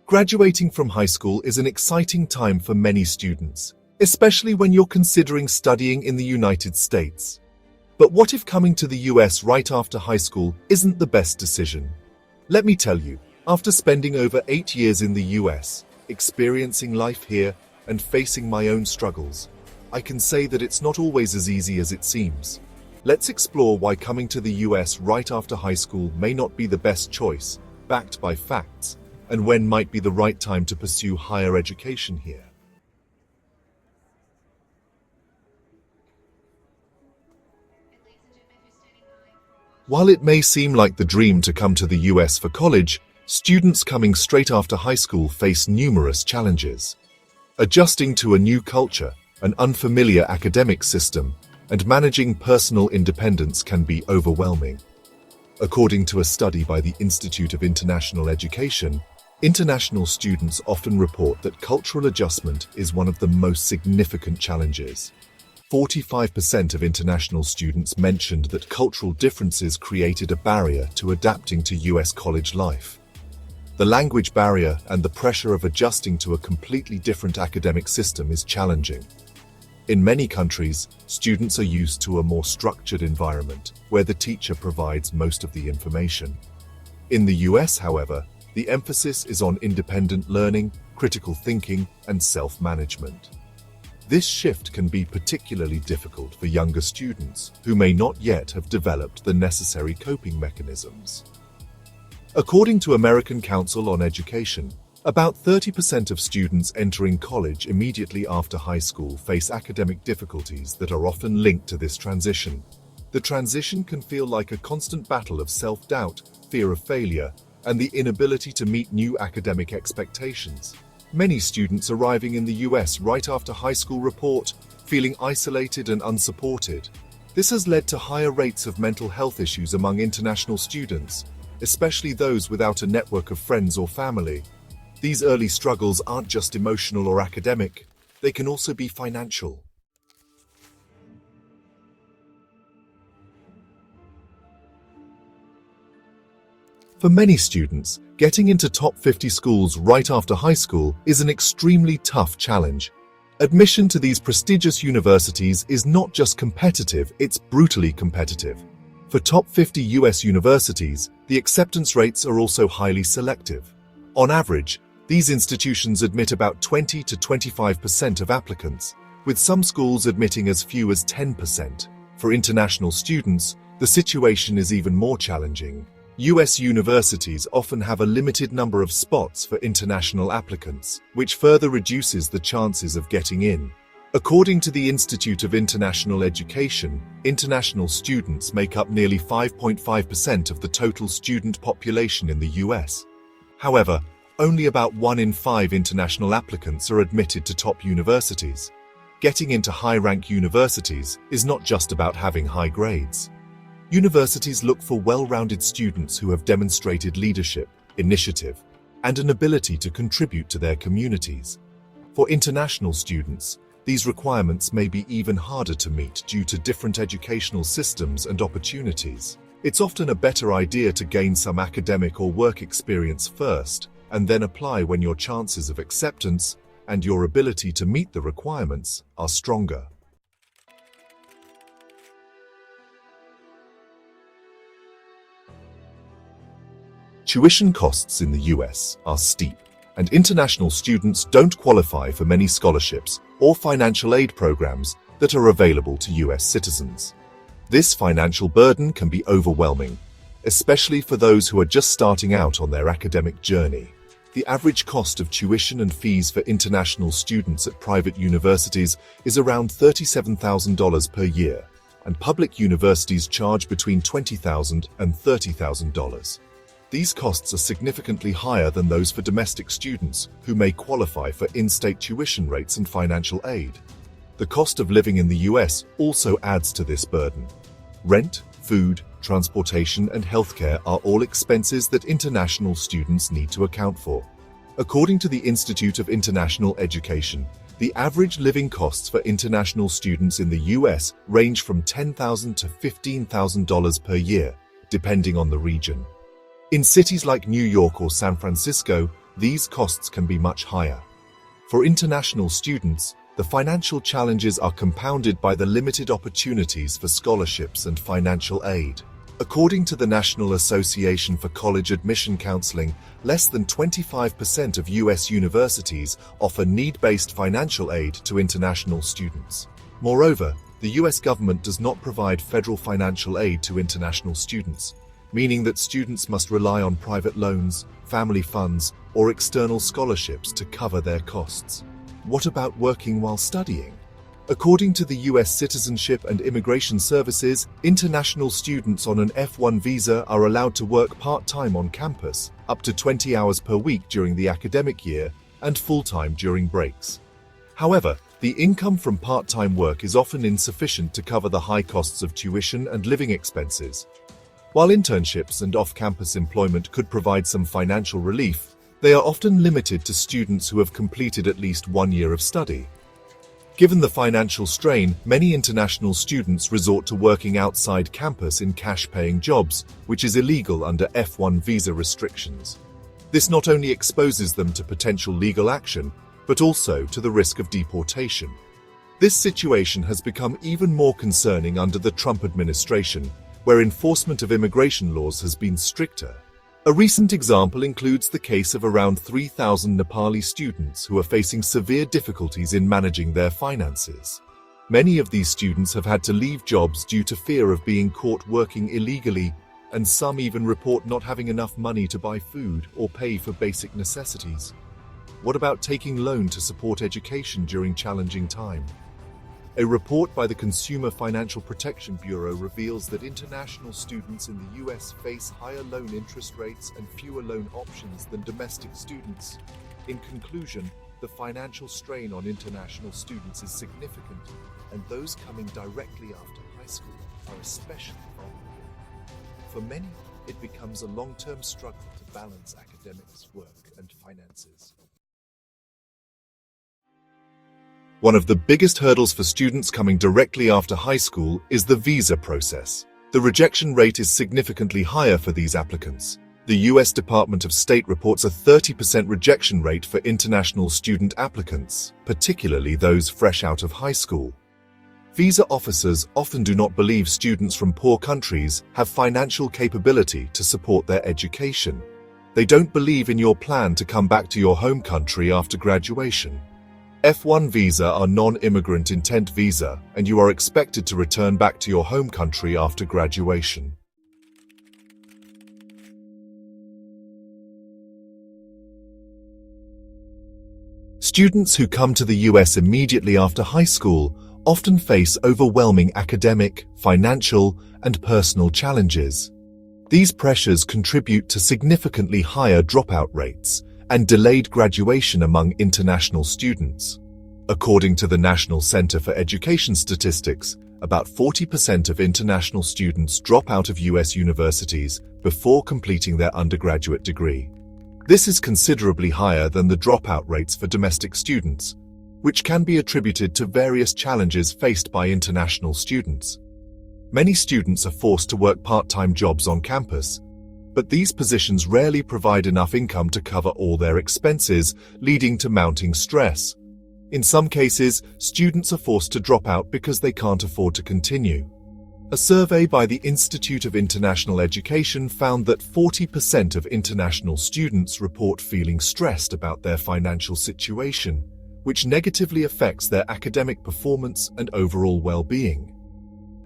Graduating from high school is an exciting time for many students, especially when you're considering studying in the United States. But what if coming to the US right after high school isn't the best decision? Let me tell you, after spending over 8 years in the US, experiencing life here, and facing my own struggles, I can say that it's not always as easy as it seems. Let's explore why coming to the US right after high school may not be the best choice, backed by facts, and when might be the right time to pursue higher education here. While it may seem like the dream to come to the US for college, students coming straight after high school face numerous challenges. Adjusting to a new culture, an unfamiliar academic system, and managing personal independence can be overwhelming. According to a study by the Institute of International Education, international students often report that cultural adjustment is one of the most significant challenges. 45% of international students mentioned that cultural differences created a barrier to adapting to US college life. The language barrier and the pressure of adjusting to a completely different academic system is challenging. In many countries, students are used to a more structured environment, where the teacher provides most of the information. In the US, however, the emphasis is on independent learning, critical thinking, and self-management. This shift can be particularly difficult for younger students who may not yet have developed the necessary coping mechanisms. According to American Council on Education, about 30% of students entering college immediately after high school face academic difficulties that are often linked to this transition. The transition can feel like a constant battle of self-doubt, fear of failure, and the inability to meet new academic expectations. Many students arriving in the US right after high school report feeling isolated and unsupported. This has led to higher rates of mental health issues among international students, especially those without a network of friends or family. These early struggles aren't just emotional or academic, they can also be financial. For many students, getting into top 50 schools right after high school is an extremely tough challenge. Admission to these prestigious universities is not just competitive, it's brutally competitive. For top 50 US universities, the acceptance rates are also highly selective. On average, these institutions admit about 20 to 25% of applicants, with some schools admitting as few as 10%. For international students, the situation is even more challenging. US universities often have a limited number of spots for international applicants, which further reduces the chances of getting in. According to the Institute of International Education, international students make up nearly 5.5% of the total student population in the US. However, only about 1 in 5 international applicants are admitted to top universities. Getting into high-rank universities is not just about having high grades. Universities look for well-rounded students who have demonstrated leadership, initiative, and an ability to contribute to their communities. For international students, these requirements may be even harder to meet due to different educational systems and opportunities. It's often a better idea to gain some academic or work experience first, and then apply when your chances of acceptance and your ability to meet the requirements are stronger. Tuition costs in the US are steep, and international students don't qualify for many scholarships or financial aid programs that are available to US citizens. This financial burden can be overwhelming, especially for those who are just starting out on their academic journey. The average cost of tuition and fees for international students at private universities is around $37,000 per year, and public universities charge between $20,000 and $30,000. These costs are significantly higher than those for domestic students who may qualify for in-state tuition rates and financial aid. The cost of living in the US also adds to this burden. Rent, food, transportation, and healthcare are all expenses that international students need to account for. According to the Institute of International Education, the average living costs for international students in the US range from $10,000 to $15,000 per year, depending on the region. In cities like New York or San Francisco, these costs can be much higher. For international students, the financial challenges are compounded by the limited opportunities for scholarships and financial aid. According to the National Association for College Admission Counseling, less than 25% of U.S. universities offer need-based financial aid to international students. Moreover, the U.S. government does not provide federal financial aid to international students, meaning that students must rely on private loans, family funds, or external scholarships to cover their costs. What about working while studying? According to the U.S. Citizenship and Immigration Services, international students on an F1 visa are allowed to work part-time on campus, up to 20 hours per week during the academic year, and full-time during breaks. However, the income from part-time work is often insufficient to cover the high costs of tuition and living expenses. While internships and off-campus employment could provide some financial relief, they are often limited to students who have completed at least 1 year of study. Given the financial strain, many international students resort to working outside campus in cash-paying jobs, which is illegal under F1 visa restrictions. This not only exposes them to potential legal action, but also to the risk of deportation. This situation has become even more concerning under the Trump administration, where enforcement of immigration laws has been stricter. A recent example includes the case of around 3,000 Nepali students who are facing severe difficulties in managing their finances. Many of these students have had to leave jobs due to fear of being caught working illegally, and some even report not having enough money to buy food or pay for basic necessities. What about taking loan to support education during challenging time? A report by the Consumer Financial Protection Bureau reveals that international students in the U.S. face higher loan interest rates and fewer loan options than domestic students. In conclusion, the financial strain on international students is significant, and those coming directly after high school are especially vulnerable. For many, it becomes a long-term struggle to balance academics, work, and finances. One of the biggest hurdles for students coming directly after high school is the visa process. The rejection rate is significantly higher for these applicants. The U.S. Department of State reports a 30% rejection rate for international student applicants, particularly those fresh out of high school. Visa officers often do not believe students from poor countries have financial capability to support their education. They don't believe in your plan to come back to your home country after graduation. F1 visa are non-immigrant intent visa, and you are expected to return back to your home country after graduation. Students who come to the US immediately after high school often face overwhelming academic, financial, and personal challenges. These pressures contribute to significantly higher dropout rates and delayed graduation among international students. According to the National Center for Education Statistics, about 40% of international students drop out of US universities before completing their undergraduate degree. This is considerably higher than the dropout rates for domestic students, which can be attributed to various challenges faced by international students. Many students are forced to work part-time jobs on campus, but these positions rarely provide enough income to cover all their expenses, leading to mounting stress. In some cases, students are forced to drop out because they can't afford to continue. A survey by the Institute of International Education found that 40% of international students report feeling stressed about their financial situation, which negatively affects their academic performance and overall well-being.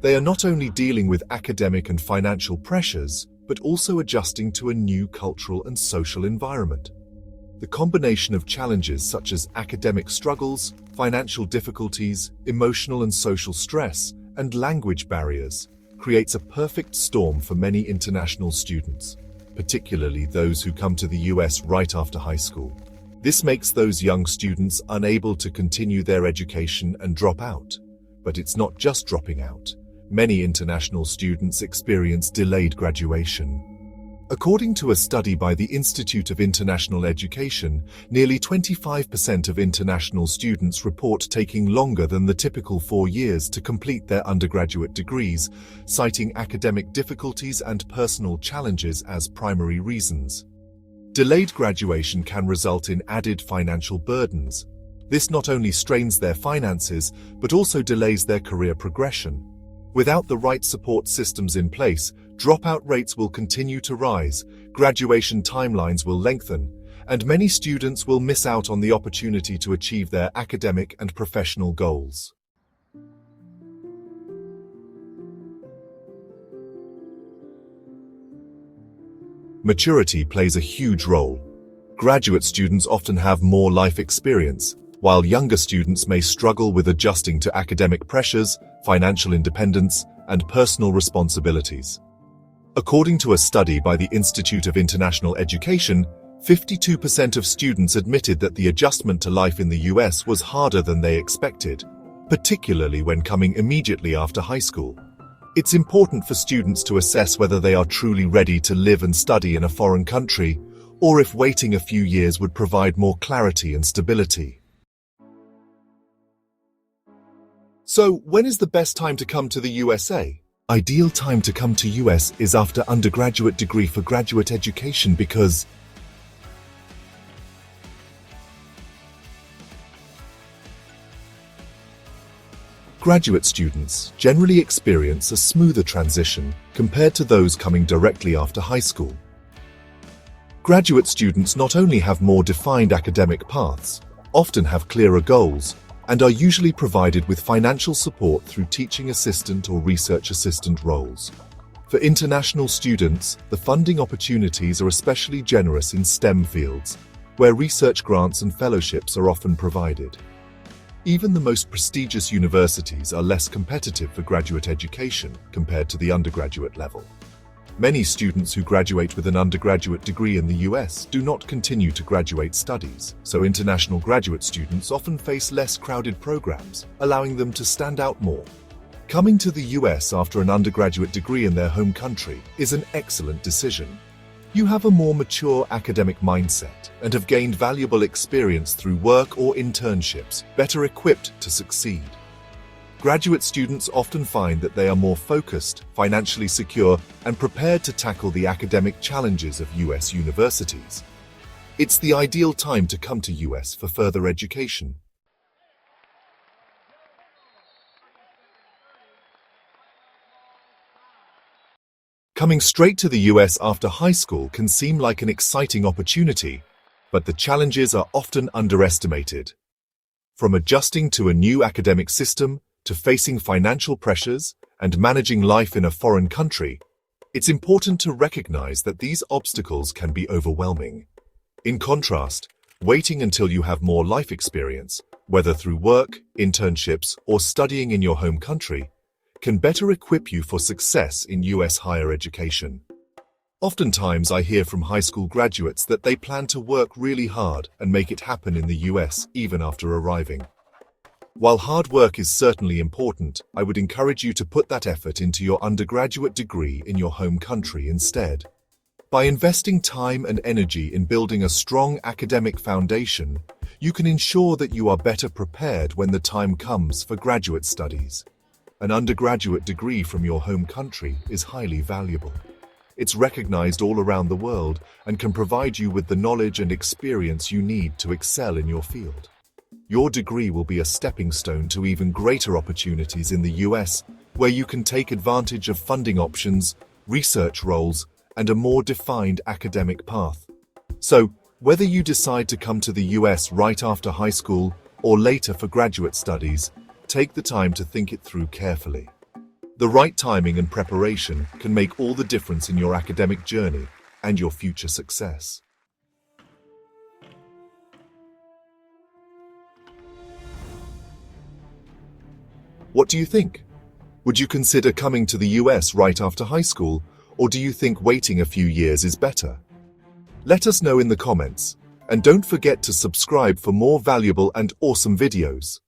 They are not only dealing with academic and financial pressures, but also adjusting to a new cultural and social environment. The combination of challenges such as academic struggles, financial difficulties, emotional and social stress, and language barriers creates a perfect storm for many international students, particularly those who come to the US right after high school. This makes those young students unable to continue their education and drop out. But it's not just dropping out. Many international students experience delayed graduation. According to a study by the Institute of International Education, nearly 25% of international students report taking longer than the typical 4 years to complete their undergraduate degrees, citing academic difficulties and personal challenges as primary reasons. Delayed graduation can result in added financial burdens. This not only strains their finances, but also delays their career progression. Without the right support systems in place, dropout rates will continue to rise, graduation timelines will lengthen, and many students will miss out on the opportunity to achieve their academic and professional goals. Maturity plays a huge role. Graduate students often have more life experience, while younger students may struggle with adjusting to academic pressures, financial independence, and personal responsibilities. According to a study by the Institute of International Education, 52% of students admitted that the adjustment to life in the US was harder than they expected, particularly when coming immediately after high school. It's important for students to assess whether they are truly ready to live and study in a foreign country, or if waiting a few years would provide more clarity and stability. So, when is the best time to come to the USA? Ideal time to come to US is after undergraduate degree for graduate education because graduate students generally experience a smoother transition compared to those coming directly after high school. Graduate students not only have more defined academic paths, often have clearer goals, and are usually provided with financial support through teaching assistant or research assistant roles. For international students, the funding opportunities are especially generous in STEM fields, where research grants and fellowships are often provided. Even the most prestigious universities are less competitive for graduate education compared to the undergraduate level. Many students who graduate with an undergraduate degree in the US do not continue to graduate studies, so international graduate students often face less crowded programs, allowing them to stand out more. Coming to the US after an undergraduate degree in their home country is an excellent decision. You have a more mature academic mindset and have gained valuable experience through work or internships, better equipped to succeed. Graduate students often find that they are more focused, financially secure, and prepared to tackle the academic challenges of US universities. It's the ideal time to come to US for further education. Coming straight to the US after high school can seem like an exciting opportunity, but the challenges are often underestimated. From adjusting to a new academic system, to facing financial pressures and managing life in a foreign country, it's important to recognize that these obstacles can be overwhelming. In contrast, waiting until you have more life experience, whether through work, internships, or studying in your home country, can better equip you for success in US higher education. Oftentimes, I hear from high school graduates that they plan to work really hard and make it happen in the US even after arriving. While hard work is certainly important, I would encourage you to put that effort into your undergraduate degree in your home country instead. By investing time and energy in building a strong academic foundation, you can ensure that you are better prepared when the time comes for graduate studies. An undergraduate degree from your home country is highly valuable. It's recognized all around the world and can provide you with the knowledge and experience you need to excel in your field. Your degree will be a stepping stone to even greater opportunities in the US, where you can take advantage of funding options, research roles, and a more defined academic path. So, whether you decide to come to the US right after high school or later for graduate studies, take the time to think it through carefully. The right timing and preparation can make all the difference in your academic journey and your future success. What do you think? Would you consider coming to the US right after high school, or do you think waiting a few years is better? Let us know in the comments, and don't forget to subscribe for more valuable and awesome videos.